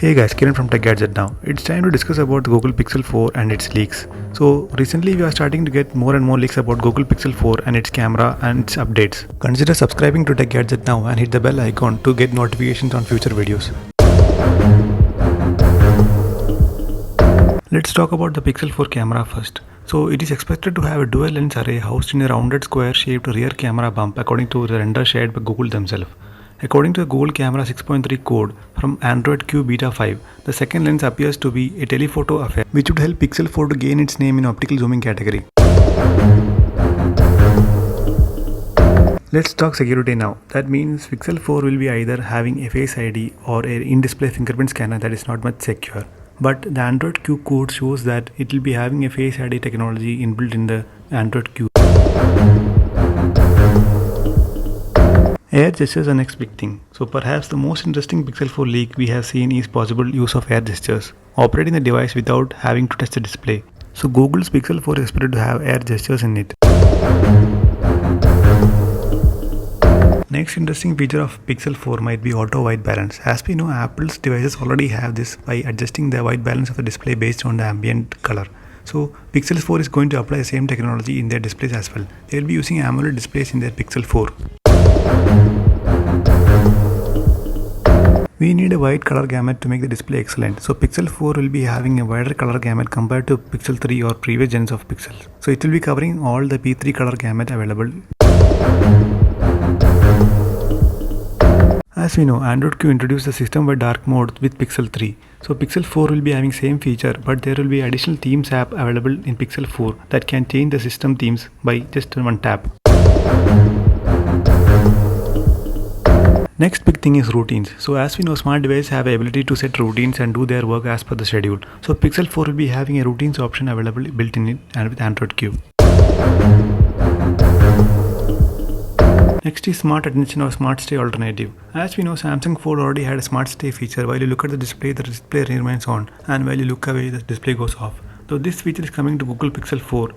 Hey guys, Kiran from Tech Gadget now. It's time to discuss about Google Pixel 4 and its leaks. So recently we are starting to get more and more leaks about Google Pixel 4 and its camera and its updates. Consider subscribing to Tech Gadget now and hit the bell icon to get notifications on future videos. Let's talk about the Pixel 4 camera first. So it is expected to have a dual lens array housed in a rounded square shaped rear camera bump according to the render shared by Google themselves. According to the Google Camera 6.3 code from Android Q Beta 5, the second lens appears to be a telephoto affair, which would help Pixel 4 to gain its name in optical zooming category. Let's talk security now. That means Pixel 4 will be either having a Face ID or an in-display fingerprint scanner that is not much secure. But the Android Q code shows that it will be having a Face ID technology inbuilt in the Android Q. Air gestures are next big thing. So perhaps the most interesting Pixel 4 leak we have seen is possible use of air gestures, operating the device without having to touch the display. So Google's Pixel 4 is expected to have air gestures in it. Next interesting feature of Pixel 4 might be auto white balance. As we know, Apple's devices already have this by adjusting the white balance of the display based on the ambient color. So Pixel 4 is going to apply the same technology in their displays as well. They will be using AMOLED displays in their Pixel 4. We need a wide color gamut to make the display excellent. So Pixel 4 will be having a wider color gamut compared to Pixel 3 or previous gens of Pixels. So it will be covering all the P3 color gamut available. As we know, Android Q introduced the system-wide dark mode with Pixel 3. So Pixel 4 will be having same feature, but there will be additional themes app available in Pixel 4 that can change the system themes by just one tap. Next big thing is routines. So as we know, smart devices have the ability to set routines and do their work as per the schedule. So Pixel 4 will be having a routines option available built in it and with Android Q. Next is smart attention or smart stay alternative. As we know, Samsung Fold already had a smart stay feature. While you look at the display remains on, and while you look away, the display goes off. So this feature is coming to Google Pixel 4.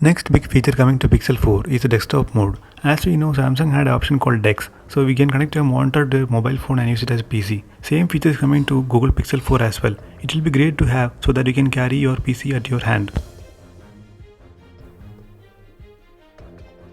Next big feature coming to Pixel 4 is the desktop mode. As we know, Samsung had an option called DeX, so we can connect your monitor to your mobile phone and use it as a PC. Same feature is coming to Google Pixel 4 as well. It will be great to have so that you can carry your PC at your hand.